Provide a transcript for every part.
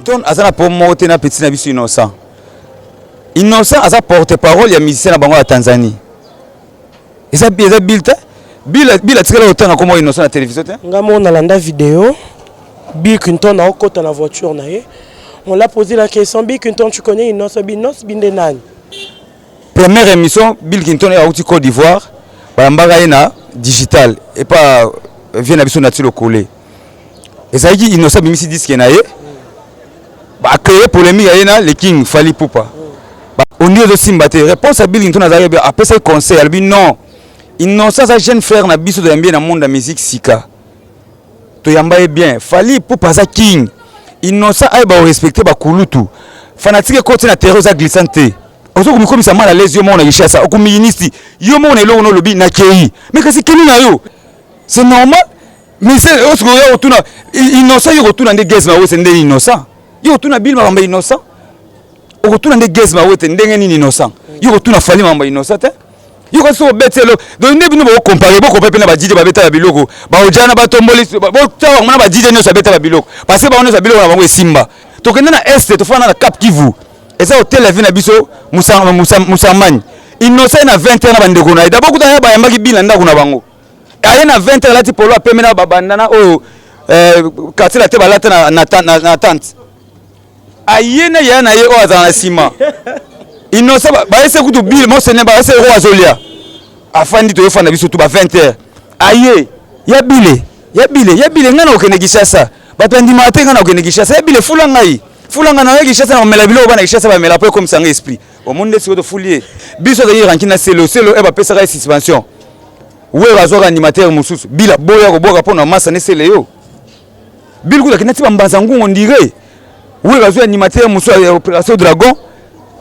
Clinton a un peu monté na petit nabisu innocent. Innocent a sa porte-parole ya musicien na bango à Tanzanie. Et ça Bill a tiré autant comme innocent à la télévision. On a landa vidéo. Bill Clinton a côté la voiture na ye. On l'a posé la question, Bill Clinton, tu connais Innocent Bindenan? Première émission, Bill Clinton est à Côte d'Ivoire. Bambara digital et pas vient à nature collé. Et ça dit Innocent Bimisi disque na ye. Ba créer polémique na le King Fally Poupa. Au niveau de Simba réponse à Bill Clinton a après ce conseil, elle dit non. Innocent sa jeune frère na biso de bien dans monde de la musique sika. To yamba est bien. Fally Poupa sa King. Innocent a ba respecter ba kulutu. Fanatique côté na terreau za glissante. Ozo comme ça mal à l'aise yo mon na gishasa. Oku ministre yo mon elo no lobi na kei. Mais que c'est keni na yo. C'est normal. Mais c'est ozo yo otuna Innocent yo otuna nde guest ma wo c'est nde Innocent. Yo otuna Bill ma Innocent. Otuna nde guest ma wo te ndenge ni Innocent. Yo otuna Fally ma Innocent te. Yo ko so betelo. Donc ne bino ba comparer ba ko pepe na ba DJ ba beta ba biloko. Ba ojana ba tomboli ba tawa mona ba DJ no sa beta ba biloko. Parce que ba ono sa biloko na bango Simba. To kenda na Est to fana na Cap Kivu. Et ça hôtel la vie na biso Moussamani. Innocent na 20 ans na bandeko na. D'abord ko ta ba yamba ki bilanda kuna bango. Aye na 20 ans la ti polo apeme na babandana o quartier la te balata na tante. Aye na ya na ye o azana sima. Innocent ba ese kutu Bill mo sene ba ese ro azolia. Afandi to yofana biso tu ba 20 heures. Aye ya bile ngana okenegisha sa. Ba pendi matin ngana okenegisha sa. Ya bile fulanga yi. Fulanga na yegi chasa na mela bilo bana chasa ba mela po comme ça esprit. Au monde si o to fulier. Biso de yiranki na selo e ba pesa ka suspension. We bazo animateur mususu. Bila boya ko boka pona massa ne sele yo. Bill ku kinati ba mbanza ngungo ndire. We bazo animateur mususu ya opération dragon.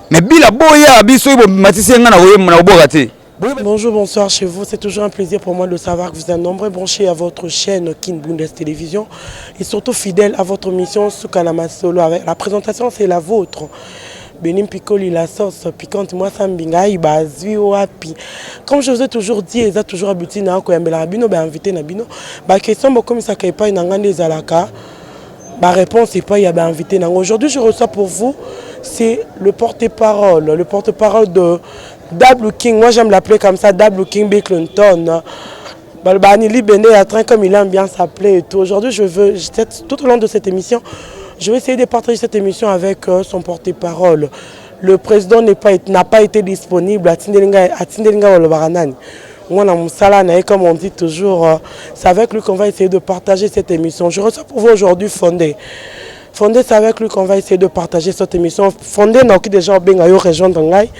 Mais bila boya biso ibo matisi ngana ko na boka te. Bonjour, bonsoir chez vous. C'est toujours un plaisir pour moi de savoir que vous êtes nombreux branchés à votre chaîne King Bundes Télévision et surtout fidèles à votre mission Soukalama Solo. La présentation, c'est la vôtre. Benim Picoli, la sauce piquante, moi Sambinga, Ibazui, Oapi. Comme je vous ai toujours dit, ils ont toujours habitué à Koyambela ben invité Nabino. Bah, question, comme ça, qu'il n'y a pas une angane Zalaka. Ma réponse n'est pas, il y a invité. Aujourd'hui, je reçois pour vous, c'est le porte-parole de Double King. Moi, j'aime l'appeler comme ça, Double King Bill Clinton. Balbani Libéné a train comme il aime bien s'appeler et tout. Aujourd'hui, tout au long de cette émission, je vais essayer de partager cette émission avec son porte-parole. Le président n'a pas été disponible à Tindelinga Wolobaranani. Comme on dit toujours, c'est avec lui qu'on va essayer de partager cette émission. Je reçois pour vous aujourd'hui Fondé. Fondé, c'est avec lui qu'on va essayer de partager cette émission. Fondé, n'a qui déjà rejoindre Ngai.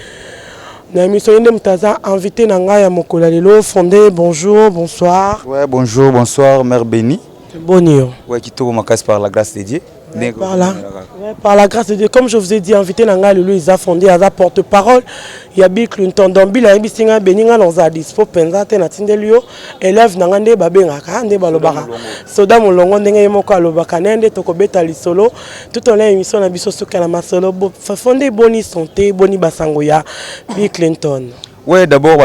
Dans l'émission, il est invité Ngai à Mokolalelo. Fondé, bonjour, bonsoir. Ouais, bonjour, bonsoir, Mère Béni. Bonjour. Ouais, qui tourne ma casse par la grâce de Dieu. Par la grâce de Dieu, comme je vous ai dit, invité Nanga Lulu, ils ont fondé à la porte-parole. Il y a Bill Clinton, donc Bill a dit Beninga dans la dispo, Penzate, Natindelio, élève Nangande Babenga, Kande Balobara. Soda Molongo, Nengamoka, Lobakanende, Tokobeta Lisolo, tout en l'émission, la biso Soukalama Solo, fondé Boni Santé, Boni Basangoya, Bill Clinton. Oui, d'abord,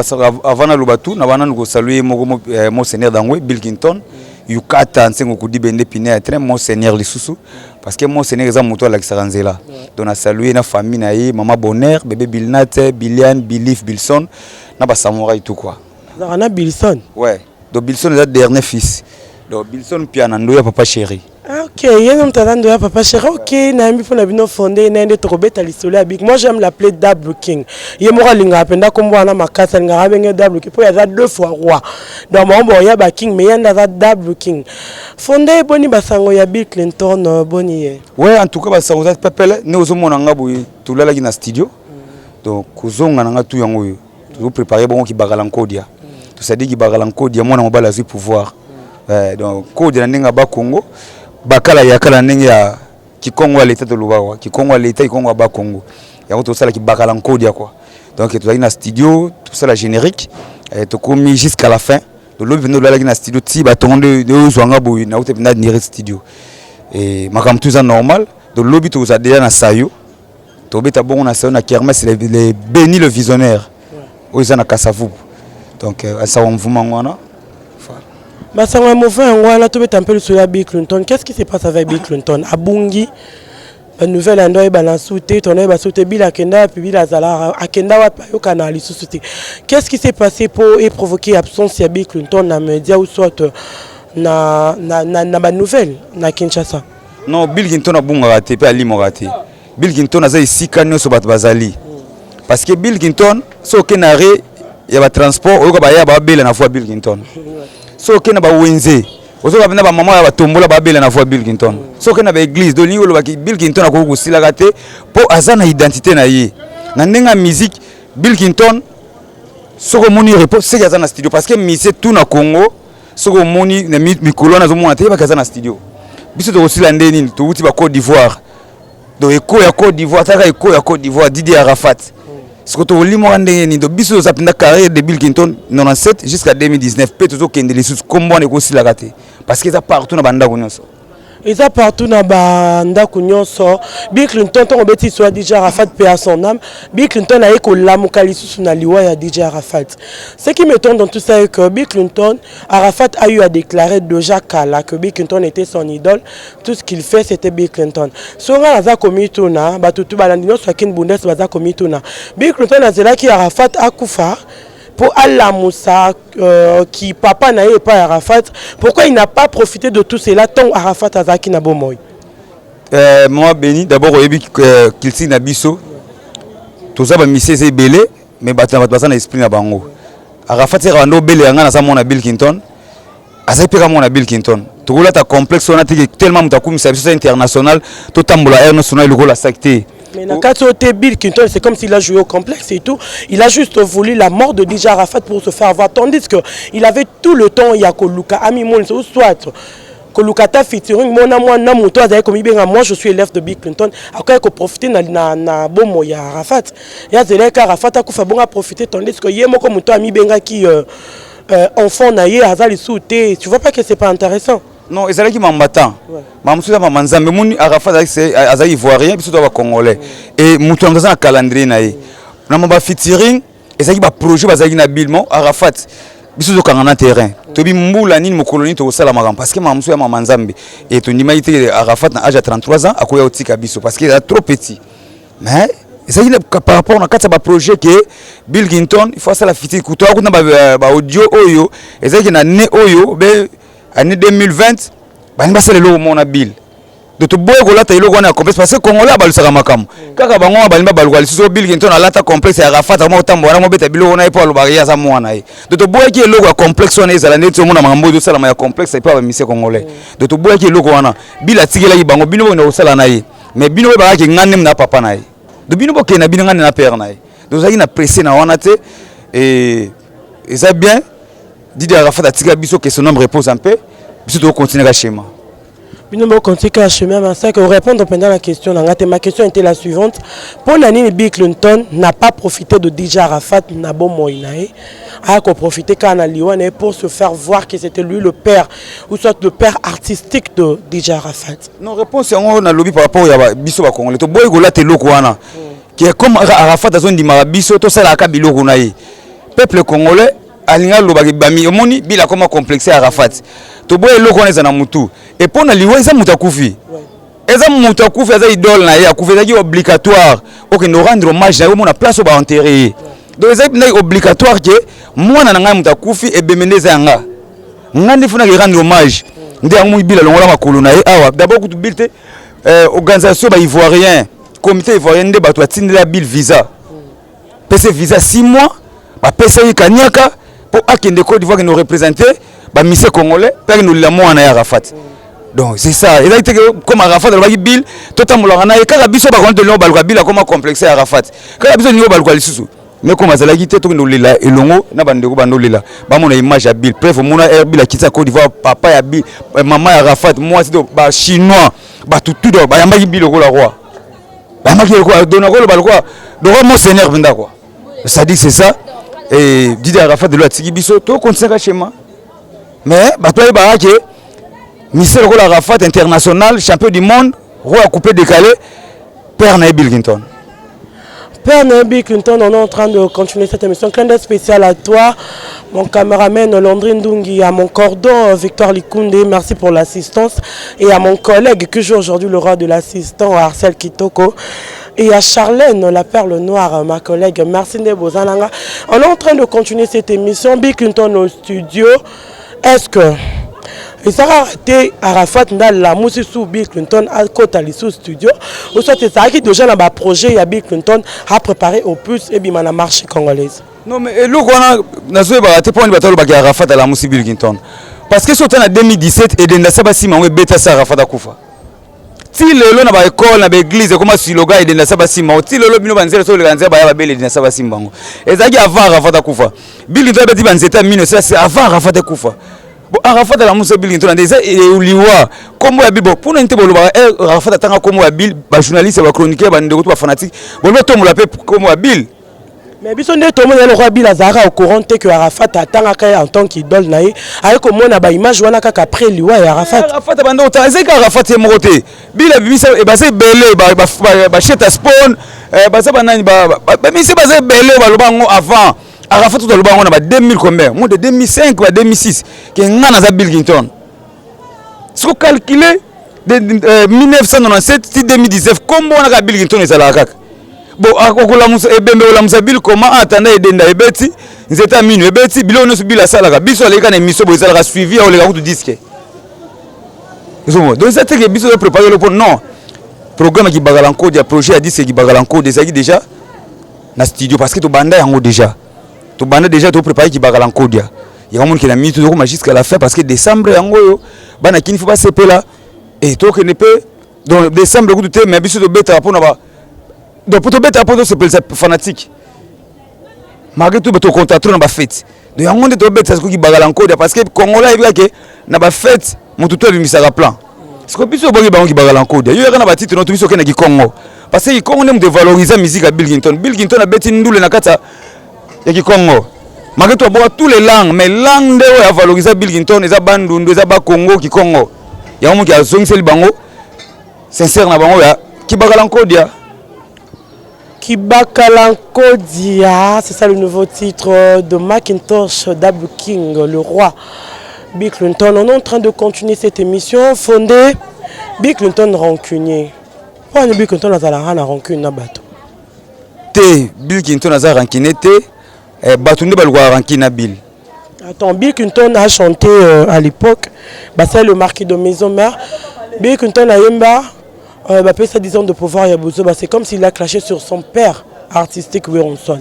avant de Lubatu, nous avons salué mon seigneur d'Angwe, Bill Clinton. Yukata nsengo kudi bende pine très mon seigneur lisusu parce que mon seigneur est moto la kisaranzela donc na saluer na famille na ye maman bonheur bébé Bilnate Bilian Bilif Bilson na ba samouraï tout quoi na Bilson ouais donc Bilson est le dernier fils donc Bilson piana ndo ya papa chéri. Ok, il y a un talent de papa chéri. Ok, Naimi pour la fondé n'ende trobeta lisolo abik. Moi j'aime l'appeler Double King. Il y a linga penda comme wana makasa ngara benga Double King. Pour y a deux fois roi. Dans mon bon y a King mais y a Double King. Fondé boni basango ya Bill Clinton boni. Ouais, en tout cas basango za pepele ne ozomona ngaboyi tulala na studio. Donc kozonga nga tu yango yo. Tu préparer bon ki bagala nkodia. Tu sais dit ki bagala nkodia mona mobala zu pouvoir. Donc kodia na nga ba Congo. Bakala yakala ndenge ya Kikongo à l'état de Lubawa, Kikongo à l'état Kikongo à Congo. Il y a tout ça qui bakala nkodia quoi. Donc tu as une studio, tout ça la générique et tu commis jusqu'à la fin. De l'autre venir là na studio ti ba tonde de zwanga boy na uté na nire studio. Et makam tout ça normal. De l'obit tu as déjà na sayo. Tu beta bon na sayo na kermesse les béni le visionnaire. Oui ça na Kasavu. Donc ça on vous mangwana. Bah ça m'a mauvais on va là tout un peu sur Bill Clinton. Qu'est-ce qui se passe avec Bill Clinton? Abungi La nouvelle ando balance ton est sauté bil akenda puis bil azala akenda wa yo kana lisusuti. Qu'est-ce qui s'est passé pour provoquer absence ya Bill Clinton na média ou soit na ba nouvelle na Kinshasa? Non, Bill Clinton a bunga raté pe ali mo raté. Bill Clinton aza isika nyoso bat bazali. Parce que Bill Clinton so kenare ya ba transport oyo ba ya ba bela na fois Bill Clinton. So kena ba wenze ozoka bina ba mama ya batombola babela na voix Bill Clinton soki na ba église do lingo lobaki Bill Clinton akoko kosilaka te po aza na identité na ye na ndenga musique Bill Clinton soko moni repose c'est aza na studio parce que mise tout na Congo soko moni na mikolo na zo mona te ba kaza na studio biso to kosila ndeni to uti ba Côte d'Ivoire do eko ya Côte d'Ivoire taka eko ya Côte d'Ivoire Didier Arafat soko to limo ndenge ni do biso za pinda carrière de Bill Clinton 97 jusqu'à 2019 pe to kende les sous kombo ne kosilaka te parce que ça partout na banda nyonso et ça partout na banda nyonso Bill Clinton ton obeti soit DJ Arafat paix à son âme Bill Clinton a eko lamuka lisusu na liwa ya DJ Arafat. Ce qui m'étonne dans tout ça est que Bill Clinton Arafat a eu à déclarer déjà Kala que Bill Clinton était son idole, tout ce qu'il fait c'était Bill Clinton. Sora aza komituna batutu balandino soit kin bundes baza komituna Bill Clinton azela ki Arafat akufa pour Allah Moussa qui papa n'a pas Arafat, pourquoi il n'a pas profité de tout cela tant Arafat Azaki na bomoy? Moi béni d'abord au qu'il signe Nabiso tout ça ba misé c'est belé mais bata na esprit na bango Arafat c'est rando belé nga na sa mona Bill Clinton asa peka mona Bill Clinton to la ta complexe on a tellement mutakumisa biso international to tambola air national le la secte. Mais dans Bill Clinton, c'est comme s'il a joué au complexe et tout. Il a juste voulu la mort de DJ Arafat pour se faire voir. Tandis qu'il avait tout le temps, il y a Koluka, Ami Moun, soit Kolukata featuring, moi je suis élève de Bill Clinton. Après, il faut profiter na bon ya Arafat. Il y a des Arafat a profité, tandis que Yemo comme toi, Ami Benga qui enfant naïe, Azali Souté. Tu vois pas que c'est pas intéressant? Non, ils allaient qui m'embattant. Mamsouda Mamanzambe, mon Arafat c'est Azaï ivoirien, puis c'est congolais. Et Mouton dans un calendrier naïe. Nous avons featuring, et ça qui va projet Azaï Nabilmo, Arafat. Biso zo kangana terrain. Tobi mbula nini mo colonie to sala magam parce que Mamsouda Mamanzambe et ton imagité Arafat na âge à 33 ans akoya otika biso parce qu'il est trop petit. Mais ça par rapport à un projet que Bill Clinton, il faut ça la featuring kuto akuna ba audio oyo, et ça qui na né oyo be année 2020 bani basale lo mona Bill de to boy ko lata iloko na complexe parce que Congolais balusaka makam kaka bango bani ba balwa lisusu Bill Clinton alata complexe ya Arafat mo tambo wana mo beta biloko na ipo alobari ya za mwana ye de to boy ki iloko ya complexe wana ezala neti mona mambo do sala ya complexe ipo ba mise Congolais de to boy ki iloko wana Bill atikela ki bango bino bo sala na ye mais bino bo ba ki ngane na papa na ye de bino bo ke na bino ngane na père na ye donc ça qui na pressé na wana te et ça bien Didier Arafat atika biso que son homme repose un peu biso to continuer à schéma. Nous allons continuer à chemin, mais ça que répondre pendant la question. Ma question était la suivante. Pour l'année, Bill Clinton n'a pas profité de DJ Arafat, n'a pas moïnaé, a profité quand on pour se faire voir que c'était lui le père, ou soit le père artistique de DJ Arafat. Non, réponse c'est on a lobby par rapport à biso congolais. To boy gola te lokwana. Qui est comme Arafat dans zone di marabiso to sala ka biloko na ye. Peuple congolais alinga lobaki bami omoni bila comme complexé Arafat. To boy lokwana za na mutu. Et pour na liwa eza mutakufi. Eza mutakufi eza idole na ye akufi eza obligatoire. OK no rendre hommage na yo na place au ba enterrer. Donc eza obligatoire que mwana na ngai mutakufi e bemeneza yanga. Ngandi funa ki rendre hommage. Ndi yango ibila longola makolo na ye awa. D'abord ku bilte organisation ba ivoirien, comité ivoirien de bato atindela Bill visa. PC visa 6 mois, ba PC kanyaka pour akende Côte d'Ivoire que nous représenter ba mise congolais pour nous la mwana ya Arafat. Donc c'est ça. Il a été comme Arafat dans le Bill, totalement na kaka biso ba contre le balka Bill comme complexé Arafat. Kaka biso ni balka lisusu. Mais comme ça la guité to nous lila elongo na bandeko bando lila. Ba mona image ya Bill. Bref mona Bill a quitté Côte d'Ivoire, papa ya Bill, maman ya Arafat, moi c'est ba chinois, ba tout ba yamba Bill ko la roi. Ba yamba ko dona ko le balka. Donc moi seigneur benda quoi. Ça dit c'est ça. Et Didier Arafat de l'Atiki biso to continue chez moi. Mais ba toi ba que Michel Arafat international, champion du monde, roi coupé décalé, père na Bill Clinton. Père na Bill Clinton, on est en train de continuer cette émission. Clin d'œil spécial à toi. Mon caméraman Landry Ndungi, à mon cordon Victor Likunde, merci pour l'assistance. Et à mon collègue qui joue aujourd'hui le rôle de l'assistant Arcel Kitoko. Et à Charlène, la perle noire, ma collègue, merci Nebozananga. On est en train de continuer cette émission. Bill Clinton au studio. Est-ce que il sera arrêté Arafat dans la musique sous Bill Clinton à côté de studio ou soit c'est ça qui déjà dans le projet, il y a Bill Clinton à préparer au plus et bien la marche congolaise. Non mais le qu'on a arrêté pour une bataille avec Arafat à la musique Bill Clinton. Parce que c'était en 2017 et dans ça basi manwe beta sa Arafat akufa. Ti lelo na ba école na ba église comme siloga et dans ça basi manwe ti lelo bino banzela so le ganza ba ya bele dans ça basi mbango. Ezaki avant Arafat akufa. Bill Clinton beti banzeta mino ça c'est avant Arafat akufa. Bon Arafat la musique Bill Clinton déjà et uliwa comme ya bibo pour nte bolo ba Arafat tanga comme ya Bill ba journaliste ba chroniqueur ba ndeko ba fanatique. Bon to mo la pe comme ya Bill. Mais biso nde to mona le roi Bill Azara au courant que Arafat atanga en tant qu'idole naï avec comme on a ba image wana kaka après liwa ya Arafat. Arafat bando taze ka Arafat e mokote. Bill bimisa e ba se belé ba cheta spawn ba sa banani ba misi ba se belé ba lobango avant Arafat to lobango na ba 2000 combien? Moi de 2005 ba 2006 que ngana za Bill Clinton. Si vous calculez de 1997 à 2019 comment on a Bill Clinton et ça la kaka. Bon akokola musa ebembe ola musa Bill comment atanda edenda ebeti nzeta minu ebeti bilono su bila sala ka biso leka na miso bo sala ka suivi au leka ku disque. Donc ça que biso préparer le pour non programme qui bagala encore dia projet a dit c'est qui bagala encore déjà na studio parce que to banda yango déjà. To banda déjà to préparer qui bagala encore dia. Il y a un monde qui a mis tout jusqu'à la fin parce que décembre yango yo bana kini faut pas se là et to que ne peut dans décembre ku tout mais biso to beta pour na ba. Donc pour te mettre pour c'est fanatique. Malgré tout tu contact dans ba fête. Donc yango de to beta ce qui bagala encore parce que Congolais il que na ba fête mon tout est mis à plan. Ce que biso bongi bango qui bagala encore. Yo kana ba titre non to biso ke na ki Congo. Parce que Congo ne dévaloriser musique à Bill Clinton. Bill Clinton a beti ndule na kata ya ki Congo. Malgré tout boire tous les langues mais langue de a valoriser Bill Clinton eza bandundu eza ba Congo ki Congo. Ya mo ki azongisi bango sincère na bango ya ki bagala encore dia. Kibakalankodia, c'est ça le nouveau titre de Macintosh Double King, le roi Bill Clinton. On est en train de continuer cette émission fondée Bill Clinton rancunier. Pourquoi Bill Clinton a la rancune na bateau? Bill Clinton a rancune bateau ne balwa rancune Bill. Attends, Bill Clinton a chanté à l'époque, c'est le marquis de Maison-Mère. Bill Clinton a yemba. Ça disons de pouvoir c'est comme s'il a clashé sur son père artistique Wilson.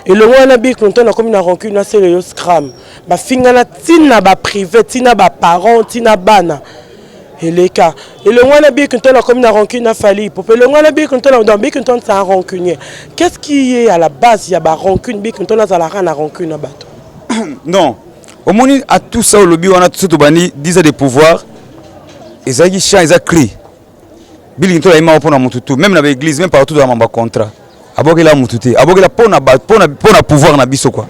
Et le roi Bill Clinton a comme une rancune c'est le scram. Ba fingana tina ba privé tina ba parents tina bana. Et les cas. Et le roi Bill Clinton a comme une rancune à Fali. Pour le roi Bill Clinton dans Bill Clinton c'est un rancunier. Qu'est-ce qui est à la base il y a ba rancune Bill Clinton a la rancune à bateau. Non. Au moins à tout ça au lobby on a tout ce bani disait des pouvoirs. Ils a chant ils a cri. Bill Clinton a imao pona mututu même na l'église même partout dans ma contrat abokela mututu abokela pona pouvoir na biso quoi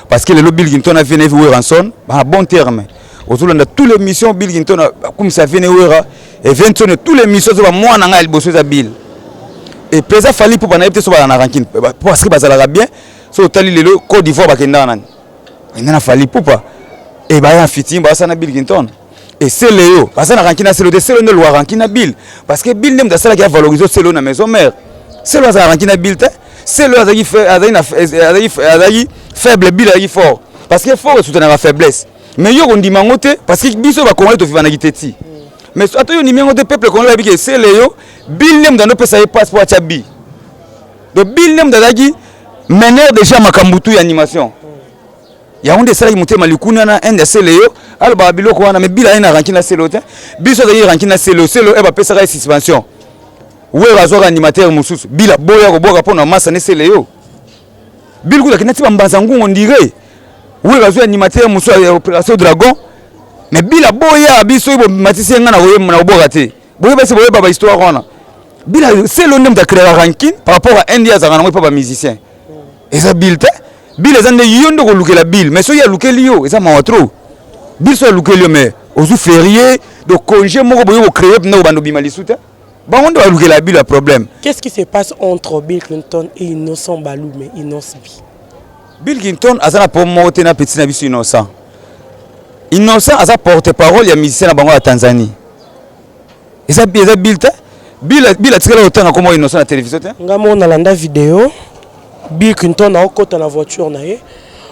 parce que le Bill Clinton a venu voir ranson à bon terme autour de toutes les missions Bill Clinton comme ça vient voir et vient toutes les missions sur moi na ngal bosso za Bill et pesa fali pour bana peut so bana rankine parce que bazala bien so tali le Côte d'Ivoire bakenda nani ina fali poupa et ba ya fitimba ça na Bill Clinton. Et c'est Léo, parce que rankina c'est le c'est le loi rankina Bill parce que Bill n'aime pas ça qui a valorisé c'est le na maison mère. C'est le rankina Bill c'est le azaki fait azaki faible Bill azaki fort parce que fort soutenir la faiblesse. Mais yo on dit mangote parce que biso va comment to vivre na kiteti. Mais attends yo ni mangote peuple qu'on l'a dit que c'est Léo Bill n'aime dans nos pays passeport chabi. Donc Bill n'aime d'azaki meneur déjà makambutu animation. Ya onde sala imute malikuna na ende seleo alba biloko wana me bila ina rankina selo te biso za rankina selo e ba pesa suspension we razo animateur mususu bila boya ko boka pona masa ne seleo bil ku lakina tiba mbanza ngungo ndire we razo animateur mususu ya opération dragon me bila boya biso ibo matisi ngana we na boka te boye basi boye baba histoire wana bila selo ndem ta créer ranking par rapport à India za ngana pa ba musicien et ça bil te Bill les ande yondo ko lukela Bill mais so ya lukeli yo eza ma trop Bill so lukeli mais ozu férié de congé moko boyo créer na bando bimali souta ba on doit lukela Bill le problème. Qu'est-ce qui se passe entre Bill Clinton et Innocent Balou mais Innocent Bi? Bill Clinton aza na pomo te na petit na biso innocent. Innocent aza porte-parole ya musicien na bango ya Tanzanie. Eza Bill te. Bill atikala otanga comme innocent na télévision te. Ngamo na landa vidéo. Bill Clinton a okota na voiture na ye.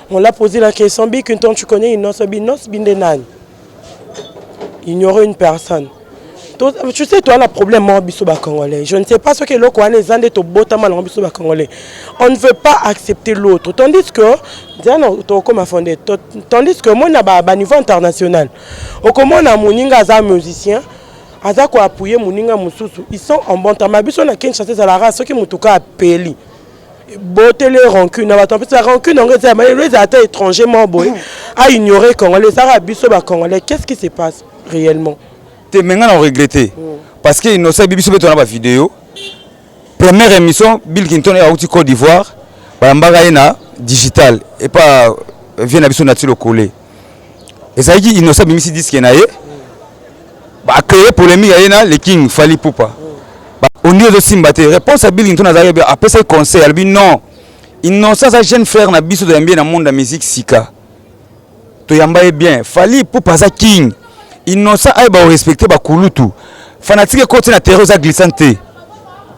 On l'a posé la question, Bill Clinton, tu connais Innocent Bindenan? Ignorer une personne. Tu sais, toi, le problème, moi, congolais. Je ne sais pas ce que l'autre congolais. On ne veut pas accepter l'autre. Tandis que, moi, on a un niveau international. Au comment on a un musicien, ils sont en bon temps. Mais on a qu'une chasse à la race, ce qui m'a appelé. Beauté les rancunes, la rancune, on les étrangers, à ignorer Congolais, ça a Congolais. Qu'est-ce qui se passe réellement? T'es maintenant regretté. Parce que nous savons que dans la vidéo, première émission, Bill Clinton est au Côte d'Ivoire, na digital et pas vient à le collé. Et ça dit, nous savons que disque qu'il y a créé polémique le King Fally Poupa. Au niveau de Simbaté, réponse à Bill Clinton après ce conseil, elle dit non. Innocent, sa jeune frère na biso de bien dans le monde de la musique Sika. To yamba bien, Fally Poupa za King. Innocent a respecté ba kulutu. Fanatique côté na terre za glissante.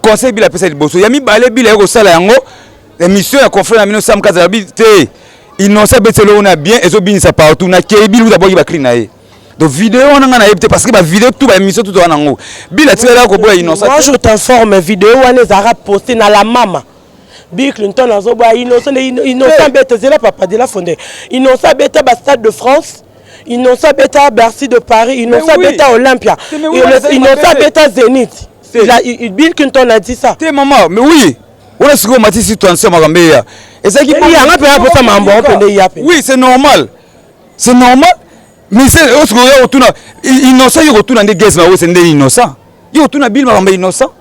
Conseil Bill après ça bosso. Yami balé Bill eko sala yango. Émission ya confrère na 1980 te. Innocent betelo on a bien ezo binisa partout na Bill ou d'abord il va clinailler. Donc vidéo on a parce que la vidéo tout émission tout en haut. Bill a tiré là ko boy Innocent. Moi je t'informe vidéo on les a posté dans la mama. Bill Clinton a zoba Innocent bête zela papa de la fondé. Innocent bête à Stade de France. Innocent bête à Bercy de Paris, Innocent bête à Olympia. Innocent bête à Zénith. Bill Clinton a dit ça. T'es maman, mais oui. On a ce qu'on m'a dit si tu en sais Magambeya. Et ça qui il y a un peu pour ça mambo oui, c'est normal. C'est normal. Mais c'est innocent, il retourne dans des guests, mais c'est innocent. Il retourne à Bill, mais innocent.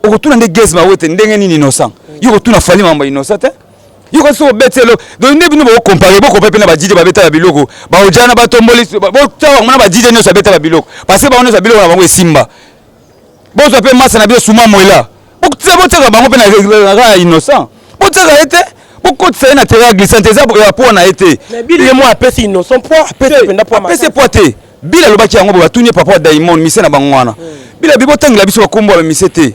Il retourne dans des guests, mais c'est innocent. Il retourne à Fally, mais innocent. Il retourne à Bethel. Donc, nous devons comparer, beaucoup de gens qui ont dit que Biloko. Baojana, Batomboli, Baojana, dit que nous avons Biloko. Parce que nous avons Simba. Bon, je peux masser na Souma Moïla. Beaucoup de gens sont innocents. Beaucoup de gens ont été. Beaucoup de gens ont été glissants. Pour na été. Mais Bill et moi après c'est innocent pour après c'est poité. Bill a lobaki yango ba tunie papa Diamond mise na bangwana. Bill a bibo tangla biso kombo ba misete.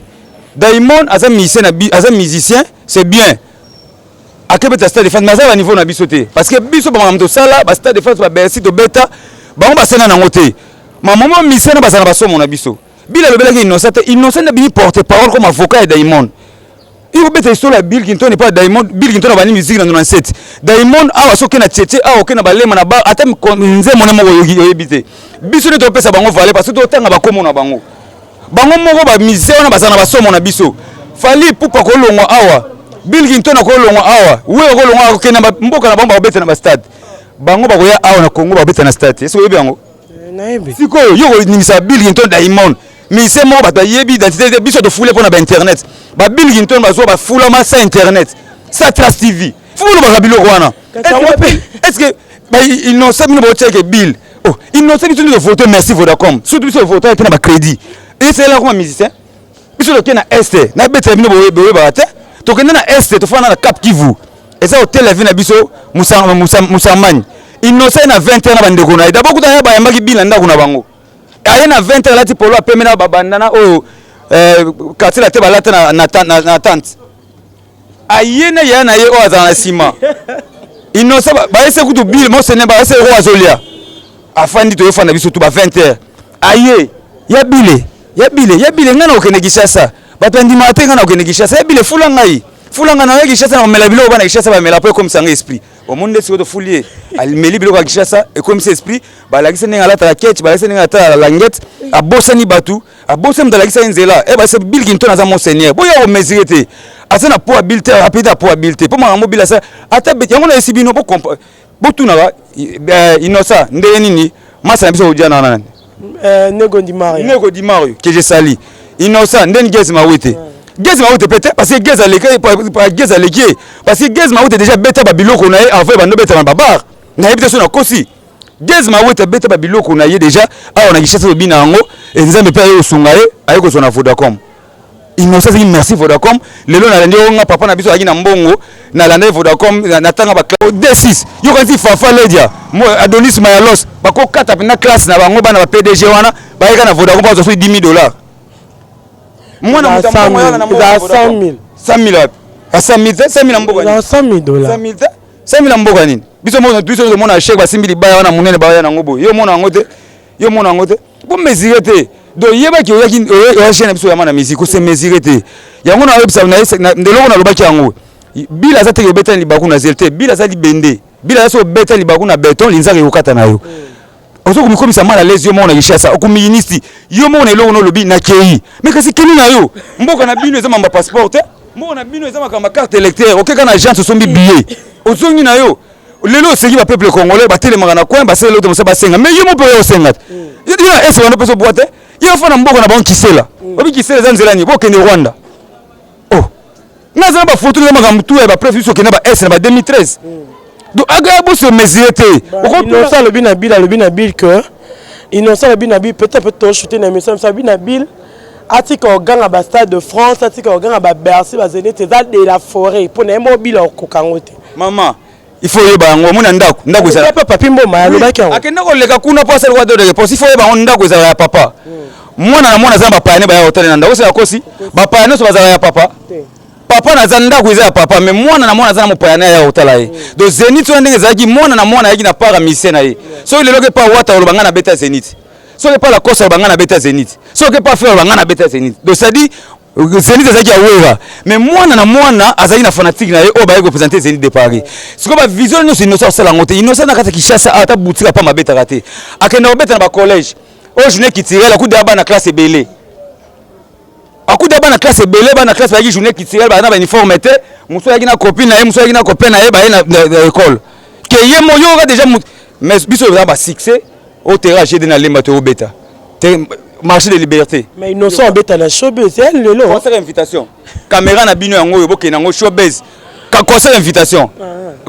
Diamond aza musicien, c'est bien. Akebeta stade de France mais à niveau na biso te parce que biso ba mamto sala ba stade de France ba Bercy to beta ba on ba sena na ngote. Ma maman misena ba sana ba somo na biso. Bill a lobelaki innocent na bi porte parole comme avocat de Diamond. Il faut mettre sur la Bill Clinton n'est pas Diamond. Bill Clinton a banni musique dans 97. Diamond a soké na tchétché a aucun balé na ba atem nze mon mo yebité. Biso ne topesa bango valé parce que to tanga ba komo na bango. Bango moko ba misé na basana ba somo na biso. Fally Poupa ko longwa awa. Bill Clinton ko longwa awa. We ko longwa ko kena mboka na bango ba beta na ba stade. Bango ba ko ya awa na Congo ba beta na stade. Est-ce que yebi yango? Nayebi. Siko yo nimisa Bill Clinton Diamond. Mais c'est moi qui ai identité biso de fouler pour internet. Ba Bill Clinton ba zo ba fula ma sa internet. Ça Trace TV. Fulu ba bilo wana. Est-ce que ba ils n'ont pas mis le check Bill. Oh, ils n'ont pas mis de photo merci Vodacom. Surtout sur photo et na crédit. Et c'est là comme musicien. Biso de na est. Na bete bino boye ba te. To kena na est to fana na Cap Kivu. Et ça hôtel la vie na biso Musamani. Ils n'ont pas na 20 ans na bandeko na. D'abord kuta ba yambaki Bill nda kuna bango. Aye na 20 ans lati polo apemena babandana o quartier la te balata na tante aye na ya na ye o azana sima innocent ba ese kutu Bill mo sene ba ese roi zolia afandi to yofanda biso tu ba 20 heures aye ya bile ngana okene Kishasa bato ndima te ngana okene Kishasa ya bile fulanga na Kishasa na mela bilo bana Kishasa ba mela po comme sang esprit au monde c'est de foulier al meli bilo Kishasa et comme c'est esprit ba la kisa ninga la ta ketch ba kisa ninga ta la languette a bosani batu a bosam de la kisa nzela e ba se Bill Clinton aza monseigneur boya o mesurete asana po habileté rapide po habileté po ma mobile ça ata bet yango na esibino po tuna ba innocent ndenge nini masa na biso odiana nana Nego Di Mario que je sali innocent ndenge gezi mawete Gaz ma route peut-être parce que Gaz a l'équipe parce que Gaz ma route déjà bêta babiloko na avant bando bêta na babar na yebita so na kosi Gaz ma route bêta babiloko na ye déjà a on a gishasa bina ngo et nzambe pe yo sunga ye ayeko so na Vodacom Innocent dit merci Vodacom. Le long nalandi onga papa na biso aki na mbongo nalanda Vodacom natanga ba D6. Yo kanti Fafa Ledia, moi Adonis Mayalos, bako kata na classe na bango bana ba PDG wana, ba yeka na Vodacom ba zo $10,000. Moi na mutambo yana na 100,000. 100,000. À 100,000 mboka nini? $100,000. 100,000 mboka nini? Biso mona chèque ba simbi libaya wana munene ba yana ngobo. Yo mona ngote. Yo mona ngote. Pour mesurer te. Donc yeba ki oyaki oyashena biso ya mana musique ko se mesurer te. Yango na website na ndeloko na lobaki yango. Bila za te yo beta libaku na zelte. Bila za libende. Bila za so beta libaku na béton linzaka yo kata na yo. Ozo kumikomisa mala lezi yo mona gishasa. Okuministi. Yo mona eloko no lobi na kei. Mais kasi keni na yo. Mboka na bino ezama ba passeport. Mboka na bino ezama ka carte électeur. Okeka na agence sombi billet. Ozongi na yo. Lelo seki ba peuple congolais ba telemaka na coin ba selo to ba senga. Mais yo mo pe yo senga. Yo dira est-ce qu'on peut se boiter? Yo fa na mboka na banki kisela. Obi kisela za nzela ni boke ni Rwanda. Oh. Naza ba photo na makamtu ba preuve so kena ba S na ba 2013. Donc aga bo se mesurer te. Innocent le binabil que Innocent le binabil peut-être shooter na mission ça binabil article organ à Stade de France article organ à Bercy ba Zénith de la forêt pour na mobile ko kangote. Maman il faut yeba ngo mona ndako za papa pimbo ma lobaki yango akenda ko leka kuna posa kwa de réponse il faut yeba ngo ndako za ya papa mwana na mwana za ba pane ba ya hotel na ndako sa kosi ba pane so ba za ya papa papa na za ndako za ya papa mais mwana na mwana za mo pane ya hotel ai donc Zénith so ndenge za ki mwana na mwana yaki na para mission na ye so ile loke pa wata olobanga na beta Zénith so ke pa la kosa olobanga na beta Zénith so ke pa faire olobanga na beta Zénith donc ça dit Zénith azaki awera mais mwana na mwana azaki na fanatique na ye o ba yeko présenter Zénith de Paris siko ba vision no Innocent sala ngote Innocent na kata Kinshasa ata boutika pa mabeta raté akenda obeta na ba collège o journée qui tirait la coup de bana classe belé akuda bana classe belé bana classe ba journée qui tirait ba na ba uniforme te muso yaki na copine na ye muso yaki na copain na ye ba na école que ye moyo ga déjà mais biso ba succès au terrain j'ai na lemba to beta marché de liberté. Mais Innocent beta na showbiz c'est le lo. Concert invitation. Caméra na bino yango yo boke nango showbiz. Ka concert invitation.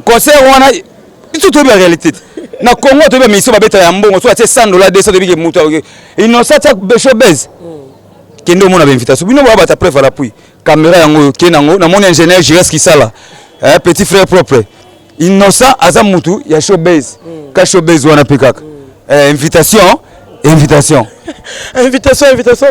Concert wana itu to ba réalité. Na Congo to ba mission ba beta ya mbongo so ate $100 200 de bike muta. Innocent ta showbiz. Kendo mona ba invitation. Bino ba ta preuve à l'appui. Caméra yango kenango na mon ingénieur Jires Kisala. Petit frère propre. Innocent aza mutu ya showbiz. Ka showbiz wana pikaka. Invitation. Invitation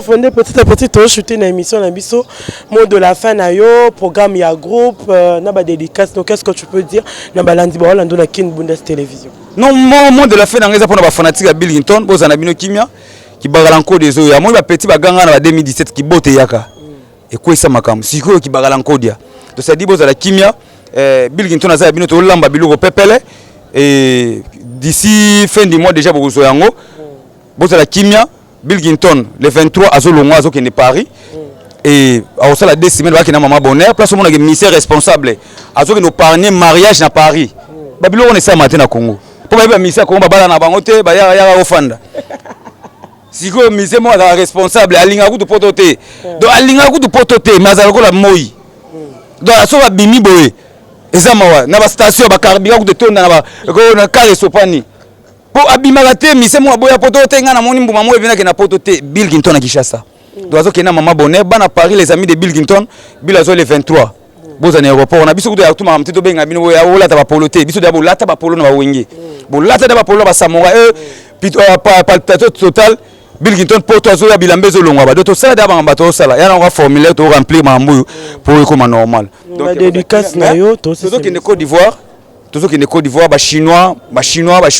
fondée petit à petit to shooter na émission na biso mot de la fin na yo programme ya groupe na ba dédicace donc qu'est-ce que tu peux dire na balandi ba Orlando na Kin Bundes télévision non mot de la fin na ngeza pona ba fanatique ya Billington boza na bino kimia ki bagala encore des oya moi ba petit ba ganga na ba 2017 ki bote yaka et quoi ça makam siko ki bagala encore dia donc ça dit boza la kimia Billington aza bino to lamba biloko pepele et d'ici fin du mois déjà bozo yango boza la kimia Billington le 23 azolongwa azokende Paris et a la 2 semaines ba kina maman bonheur place mon ministère responsable azokende parrainer mariage na Paris ba biloko ne sa matin na Congo po ba ministère Congo ba na bango te ba ya ofanda siko ministère mo la responsable alinga ku to potote donc alinga ku to potote mazala ko la moi donc aso ba bimi boye ezama wa na ba station ba carburant ku de tonda na ba ko na kare sopani po abimaka te mise mo aboya poto te nga na moni mbuma mo ebina ke na poto te Billington na Kinshasa doazo ke na mama bonheur bana Paris les amis de Billington bilazo le 23 boza na aéroport na biso kuto ya tuma mtito benga bino ya olata ba polo te biso da bolata ba polo na ba wenge bolata da ba polo ba samoa pito palpitato total Billington poto azo ya bilambezo longwa ba doto sala da ba mbato sala ya na ko formulaire to remplir mambu pour ekoma normal donc dédicace na yo to so ke ne Côte d'Ivoire toujours qui ne Côte d'Ivoire ba chinois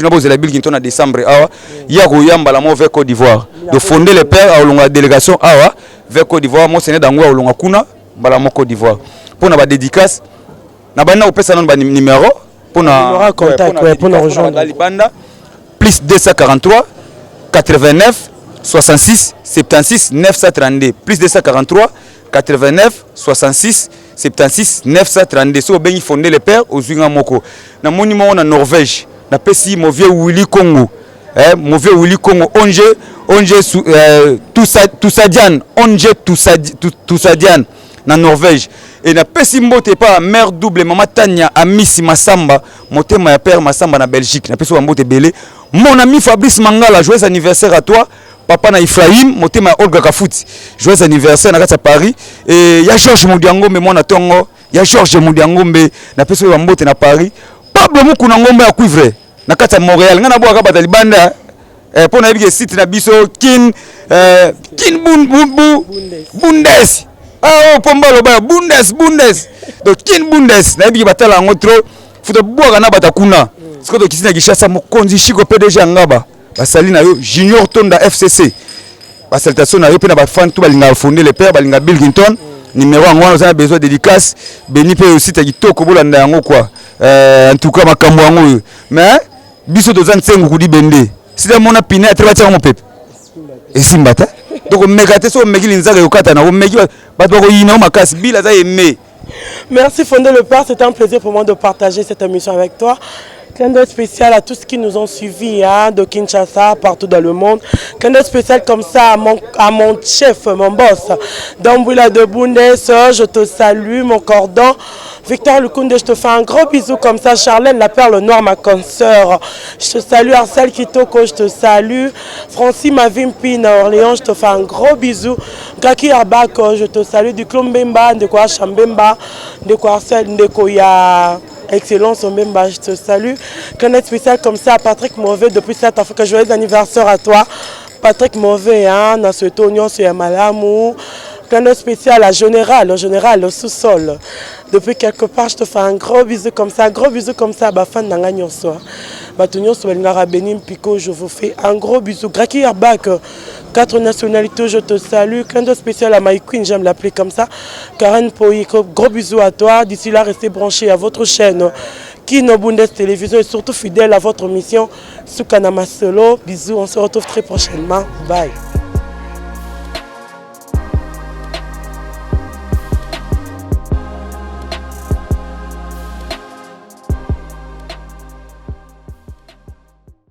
boze la Billington en décembre awa ya ko yamba la mo vers Côte d'Ivoire de fonder les pères à longa délégation awa vers Côte d'Ivoire mo sene dango longa kuna bala mo Côte d'Ivoire pour na ba dédicace na bana opesa non ba numéro pour na contact pour na rejoindre Libanda plus 243 89 66 76 932 plus 243 89 66 76 932 so ben fondé les pères aux Zunga Moko na monument na Norvège na pesi mo vieux Willy Congo mo vieux Willy Congo onje Toussadian na Norvège et na pesi mbote pa mère double maman Tania Amisi Massamba motema ya père Massamba na Belgique na pesi mbote belé mon ami Fabrice Mangala joyeux anniversaire à toi papa na Ephraim motema Olga Kafuti joyeux anniversaire na kati ya Paris et ya Georges Mudiangombe mwana tongo ya Georges Mudiangombe na peso ya mbote na Paris Pablo Mukuna ngombe ya cuivre na kati ya Montréal ngana bwa ka Talibanda pour na yebike site na biso kin Bundes ah pomba loba Bundes donc kin Bundes na yebike batala ngo trop futa bwa na batakuna sikoto kisina Kishasa mokonzi Chiko PDG ngaba basali na yo Junior Tonda FCC basalutation na yo pe na ba fan tout balinga fonder le père balinga Bill Clinton numéro en on a besoin de dédicace beni pe aussi ta kitoko bolanda yango quoi en tout cas makambo yango mais biso dozan tsengu kudi bende sida mona pine atre batia mo pepe esimbata donc megate so megili nzaka yokata na megi bato ko yina makasi bila za aimé. Merci Fondé le Père, c'était un plaisir pour moi de partager cette émission avec toi. Clin d'œil spécial à tous qui nous ont suivis de Kinshasa, partout dans le monde. Clin d'œil spécial comme ça à mon chef, mon boss, Dambouila de Bundes, je te salue, mon cordon. Victor Lukunde, je te fais un gros bisou comme ça. Charlène, la perle noire, ma consoeur. Je te salue, Arsèle Kitoko, je te salue. Francis Mavimpine, Orléans, je te fais un gros bisou. Gaki Arbako, je te salue. Du Klombemba, de quoi Chambemba, de quoi Arsèle, de quoi Excellence Mbemba, je te salue. Qu'un être spécial comme ça à Patrick Mauvais depuis cette Afrique. Joyeux anniversaire à toi. Patrick Mauvais, hein, dans ce tonnion sur Malamou. Qu'un être spécial à Général, au sous-sol. Depuis quelque part, je te fais un gros bisou comme ça, bah fan d'Angagnon soir. Bah tout sur le Benin Pico, je vous fais un gros bisou. Graki Herbak, 4 nationalités, je te salue. Qu'un de spécial à My Queen, j'aime l'appeler comme ça. Karen Poïko, gros bisou à toi. D'ici là, restez branchés à votre chaîne Kin Bundes Télévision et surtout fidèle à votre mission Soukanama Solo. Bisous, on se retrouve très prochainement. Bye.